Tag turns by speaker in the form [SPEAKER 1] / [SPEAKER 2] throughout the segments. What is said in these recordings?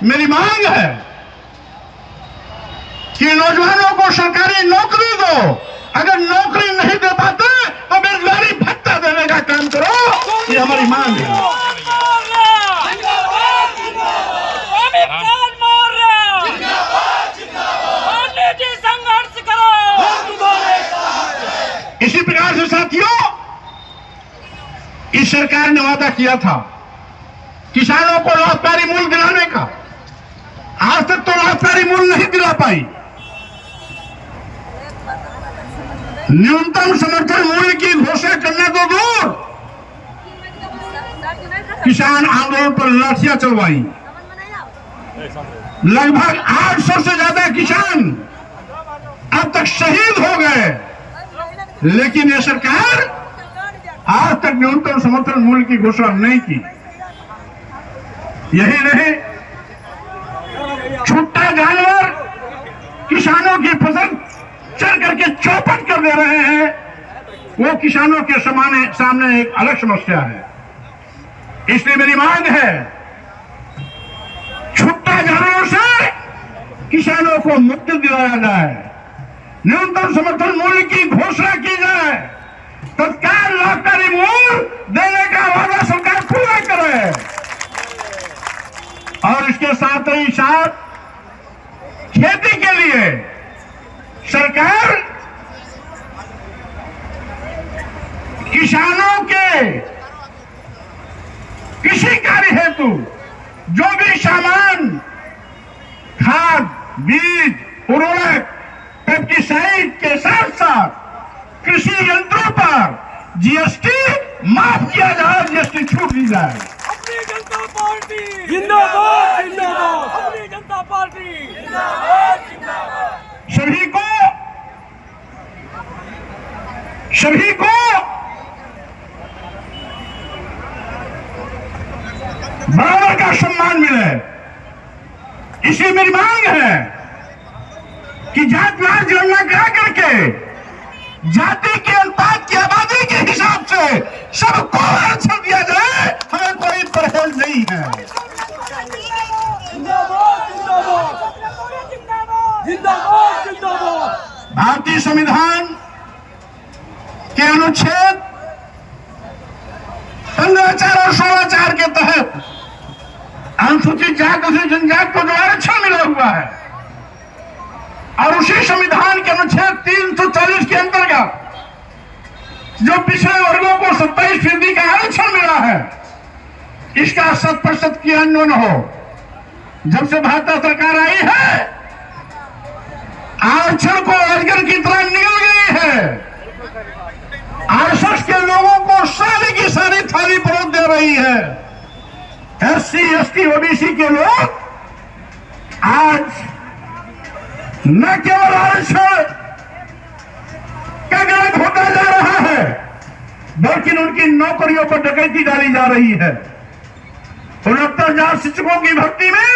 [SPEAKER 1] मेरी मांग है कि नौजवानों को सरकारी नौकरी दो। अगर नौकरी नहीं दे पाते तो बेरोजगारी भत्ता देने का काम करो। ये हमारी मांग है। इसी प्रकार से साथियों, इस सरकार ने वादा किया था किसानों को लाभकारी मूल्य दिलाने का। आज तक तो लाभकारी मूल्य नहीं दिला पाई। न्यूनतम समर्थन मूल्य की घोषणा करना तो दूर, किसान आंदोलन पर लाठियां चलवाई। लगभग 800 से ज्यादा किसान अब तक शहीद हो गए, लेकिन यह सरकार आज तक न्यूनतम समर्थन मूल्य की घोषणा नहीं की। यही नहीं, छुट्टा जानवर किसानों की फसल चढ़ करके चौपट कर दे रहे हैं। वो किसानों के सामने एक अलग समस्या है। इसलिए मेरी मांग है, छुट्टा जानवरों से किसानों को मुक्ति दिलाया जाए, न्यूनतम समर्थन मूल्य की घोषणा की जाए, तत्काल लाभकारी मूल्य देने का वादा सरकार पूरा करे। और इसके साथ ही साथ खेती के लिए सरकार किसानों के कृषि कार्य हेतु जो भी सामान, खाद, बीज, उर्वरक, पेस्टिसाइड के साथ साथ कृषि यंत्रों पर जीएसटी माफ किया जाए, जीएसटी छूट दी जाए।
[SPEAKER 2] अपनी जनता पार्टी जिंदाबाद, जिंदाबाद। अपनी जनता पार्टी जिंदाबाद, जिंदाबाद।
[SPEAKER 1] सभी को बराबर का सम्मान मिले। इसलिए मेरी मांग है कि जातिवार गणना करा करके जाति के अनुपात की आबादी के हिसाब से सबको आरक्षण दिया जाए। हमें कोई परहेज नहीं है। भारतीय संविधान के अनुच्छेद 15(4) और 16(4) के तहत अनुसूचित जाति और जनजाति को जो आरक्षण मिला हुआ है, और उसी संविधान के अनुच्छेद 340 के अंतर्गत जो पिछड़े वर्गों को 27% का आरक्षण मिला है, इसका 100% क्रियान्वयन हो। जब से भाजपा सरकार आई है, आरक्षण को अजगर की तरह निकल गई है। आरएसएस के लोगों को सारी की सारी थाली परोस दे रही है। एससी, एसटी, ओबीसी के लोग आज न केवल आरक्षण का गलत होता जा रहा है, बल्कि उनकी नौकरियों पर डकैती डाली जा रही है। 69,000 शिक्षकों की भर्ती में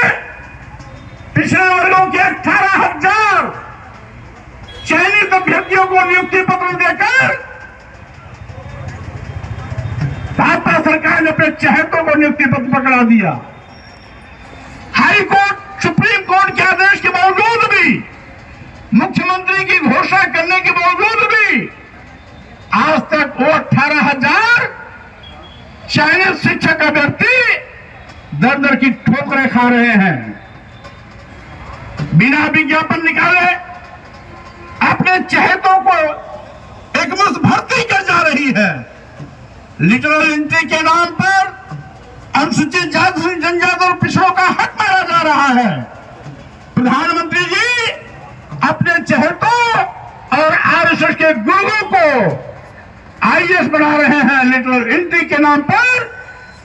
[SPEAKER 1] पिछड़े वर्गों के 18,000 चयनित अभ्यर्थियों को नियुक्ति पत्र देकर भाजपा सरकार ने अपने चहेतों को नियुक्ति पत्र पकड़ा दिया। हाई कोर्ट, सुप्रीम कोर्ट के आदेश के बावजूद भी, मुख्यमंत्री की घोषणा करने के बावजूद भी आज तक वो 18,000 चयनित शिक्षक अभ्यर्थी दर दर की ठोकरें खा रहे हैं। बिना विज्ञापन निकाले अपने चहेतों को एकमुश्त भर्ती कर जा रही है। लिटरल एंट्री के नाम पर अनुसूचित जाति, जनजाति और पिछड़ों का हक मारा जा रहा है। प्रधानमंत्री जी अपने चहेतों और आरएसएस के गुरुओं को आईएएस बना रहे हैं लिटरल एंट्री के नाम पर।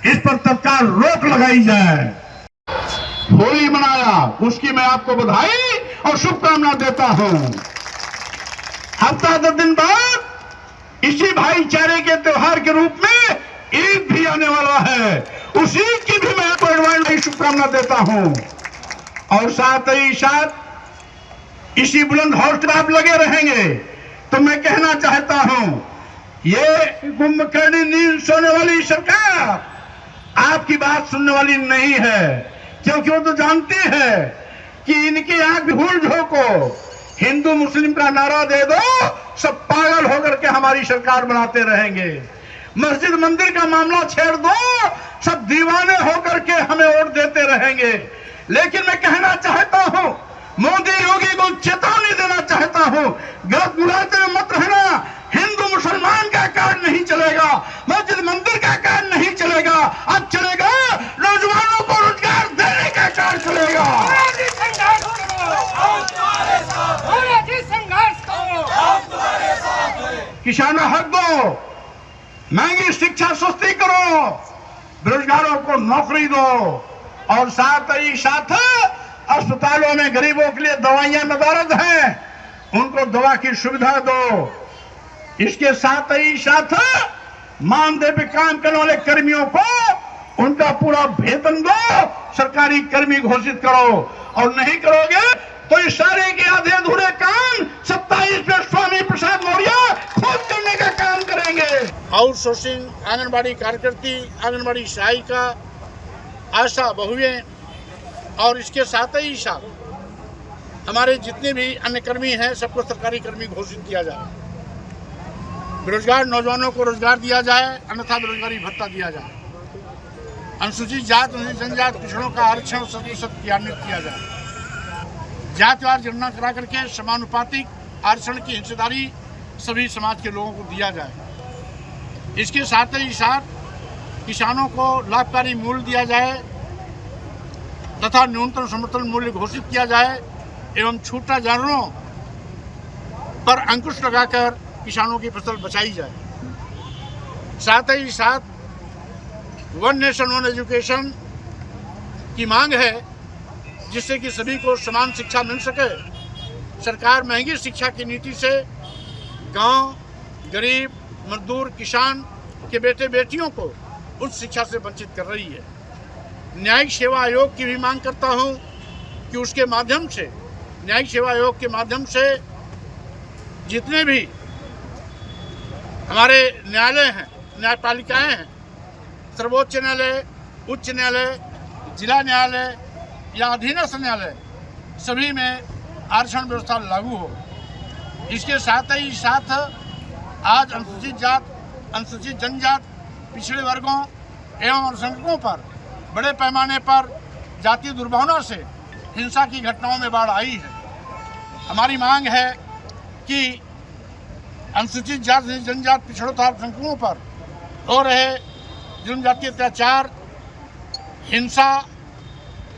[SPEAKER 1] इस पर तत्काल रोक लगाई जाए। होली मनाया, उसकी मैं आपको बधाई और शुभकामना देता हूं। हफ्ता 10 दिन बाद इसी भाईचारे के त्योहार के रूप में ईद भी आने वाला है। उस ईद की भी मैं आपको एडवांस शुभकामना देता हूं। और साथ ही साथ इसी बुलंद हौसले आप लगे रहेंगे तो मैं कहना चाहता हूं, ये कुंभकर्णी नींद सोने वाली सरकार आपकी बात सुनने वाली नहीं है। क्योंकि वो तो जानती है कि इनकी आंख भूल झोंको, हिंदू मुस्लिम का नारा दे दो, सब पागल होकर के हमारी सरकार बनाते रहेंगे। मस्जिद मंदिर का मामला छेड़ दो, सब दीवाने होकर के हमें वोट देते रहेंगे। लेकिन मैं कहना चाहता हूं, मोदी योगी को चेतावनी देना चाहता हूं, गलत बुलाते हुए मत रहना। हिंदू मुसलमान का कार्ड नहीं चलेगा, मस्जिद मंदिर का कार्ड नहीं चलेगा, अब चलेगा नौजवानों को रोजगार देने का कार्ड चलेगा। किसानों हक दो, महंगी शिक्षा सस्ती करो, बेरोजगारों को नौकरी दो, और साथ ही साथ अस्पतालों में गरीबों के लिए दवाइयां नदारद हैं, उनको दवा की सुविधा दो। इसके साथ ही साथ मानदेय पे काम करने वाले कर्मियों को उनका पूरा वेतन दो, सरकारी कर्मी घोषित करो। और नहीं करोगे तो इस सारे के आधे अधूरे काम 27 में स्वामी प्रसाद मौर्य खुद करने का काम करेंगे।
[SPEAKER 3] आउटसोर्सिंग आंगनबाड़ी कार्यकर्ती, आंगनबाड़ी सहायिका, आशा बहुएं और इसके साथ ही साथ हमारे जितने भी अन्य कर्मी हैं सबको सरकारी कर्मी घोषित किया जाए। बेरोजगार नौजवानों को रोजगार दिया जाए, अन्यथा बेरोजगारी भत्ता दिया जाए। अनुसूचित जात, अनुसूचित जनजात पिछड़ों का आरक्षण 100% क्रियान्वित किया जाए। जातिवार जनगणना करा करके समानुपातिक आरक्षण की हिस्सेदारी सभी समाज के लोगों को दिया जाए। इसके साथ ही साथ किसानों को लाभकारी मूल्य दिया जाए तथा न्यूनतम समर्थन मूल्य घोषित किया जाए एवं छूटा जानवरों पर अंकुश लगाकर किसानों की फसल बचाई जाए। साथ ही साथ वन नेशन वन एजुकेशन की मांग है, जिससे कि सभी को समान शिक्षा मिल सके। सरकार महंगी शिक्षा की नीति से गांव, गरीब, मजदूर, किसान के बेटे बेटियों को उच्च शिक्षा से वंचित कर रही है। न्यायिक सेवा आयोग की भी मांग करता हूं कि उसके माध्यम से, न्यायिक सेवा आयोग के माध्यम से जितने भी हमारे न्यायालय हैं, न्यायपालिकाएं हैं, सर्वोच्च न्यायालय, उच्च न्यायालय, जिला न्यायालय या अधीनस्थ न्यायालय, सभी में आरक्षण व्यवस्था लागू हो। इसके साथ ही साथ आज अनुसूचित जात, अनुसूचित जनजात, पिछड़े वर्गों एवं अल्पसंख्यकों पर बड़े पैमाने पर जातीय दुर्भावना से हिंसा की घटनाओं में बाढ़ आई है। हमारी मांग है कि अनुसूचित जात, जनजात, पिछड़ों तथा अल्पसंख्यकों पर हो रहे जनजातीय अत्याचार, हिंसा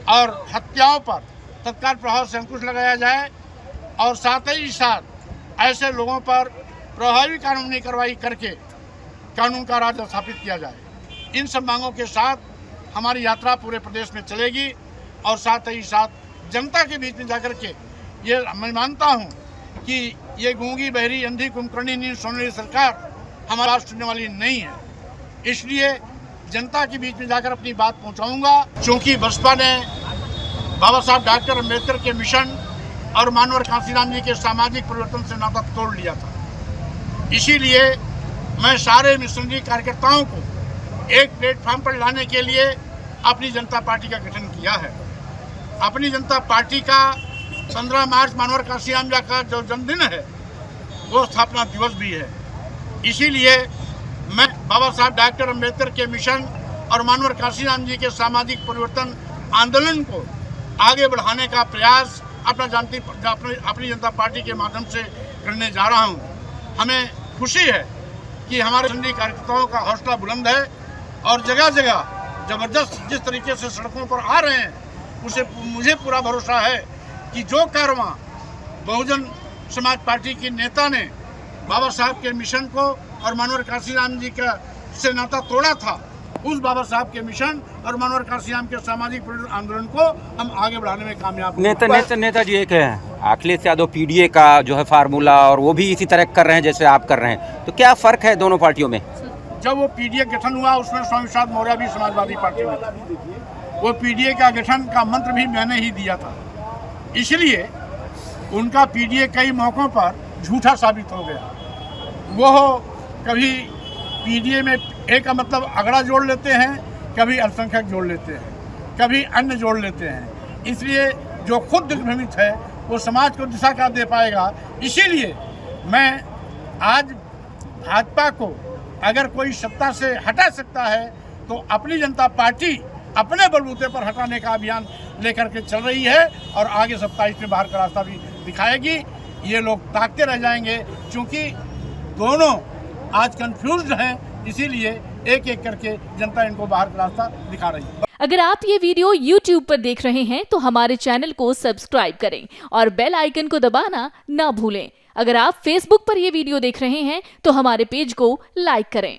[SPEAKER 3] और हत्याओं पर तत्काल प्रभाव से अंकुश लगाया जाए और साथ ही साथ ऐसे लोगों पर प्रभावी कानूनी कार्रवाई करके कानून का राज स्थापित किया जाए। इन सब मांगों के साथ हमारी यात्रा पूरे प्रदेश में चलेगी और साथ ही साथ जनता के बीच में जाकर के ये मैं मानता हूँ कि ये गूंगी, बहरी, अंधी, कुंभकर्णी, नींद सोने वाली सरकार हमारा सुनने वाली नहीं है। इसलिए जनता के बीच में जाकर अपनी बात पहुंचाऊंगा। क्योंकि बसपा ने बाबा साहब डॉक्टर अम्बेडकर के मिशन और मानवर कांसीराम जी के सामाजिक परिवर्तन से नाता तोड़ लिया था। इसीलिए मैं सारे मिशनरी कार्यकर्ताओं को एक प्लेटफॉर्म पर लाने के लिए अपनी जनता पार्टी का गठन किया है। अपनी जनता पार्टी का 15 मार्च मानवर कांसीराम जी का जो जन्मदिन है वो स्थापना दिवस भी है। इसीलिए मैं बाबा साहब डॉक्टर अम्बेडकर के मिशन और मानवर कांसीराम जी के सामाजिक परिवर्तन आंदोलन को आगे बढ़ाने का प्रयास अपनी जनता पार्टी के माध्यम से करने जा रहा हूं। हमें खुशी है कि हमारे सभी कार्यकर्ताओं का हौसला बुलंद है और जगह जगह जबरदस्त जिस तरीके से सड़कों पर आ रहे हैं, उसे मुझे पूरा भरोसा है कि जो कारवां बहुजन समाज पार्टी के नेता ने बाबा साहब के मिशन को और मानवर कांसीराम जी का से नाता तोड़ा था, उस बाबा साहब के मिशन और मानवर कांसीराम के सामाजिक आंदोलन को हम आगे बढ़ाने में कामयाब होंगे।
[SPEAKER 4] नेताजी एक है अखिलेश यादव पीडीए का जो है फार्मूला, और वो भी इसी तरह कर रहे हैं जैसे आप कर रहे हैं, तो क्या फर्क है दोनों पार्टियों में?
[SPEAKER 3] जब वो पीडीए गठन हुआ उसमें स्वामी प्रसाद मौर्य भी समाजवादी पार्टी में था। वो पीडीए का गठन का मंत्र भी मैंने ही दिया था, इसलिए उनका पीडीए कई मौकों पर झूठा साबित हो गया। वो कभी पीडीए में एक का मतलब अगड़ा जोड़ लेते हैं, कभी अल्पसंख्यक जोड़ लेते हैं। कभी अन्य जोड़ लेते हैं। इसलिए जो खुद दिग्भ्रमित है वो समाज को दिशा क्या दे पाएगा। इसीलिए मैं आज भाजपा को अगर कोई सत्ता से हटा सकता है तो अपनी जनता पार्टी अपने बलबूते पर हटाने का अभियान लेकर के चल रही है और आगे 27 में बाहर का रास्ता भी दिखाएगी। ये लोग ताकते रह जाएंगे क्योंकि दोनों आज कंफ्यूज्ड हैं, इसीलिए एक एक करके जनता इनको बाहर का रास्ता दिखा रही है।
[SPEAKER 5] अगर आप ये वीडियो YouTube पर देख रहे हैं तो हमारे चैनल को सब्सक्राइब करें और बेल आइकन को दबाना ना भूलें। अगर आप Facebook पर ये वीडियो देख रहे हैं तो हमारे पेज को लाइक करें।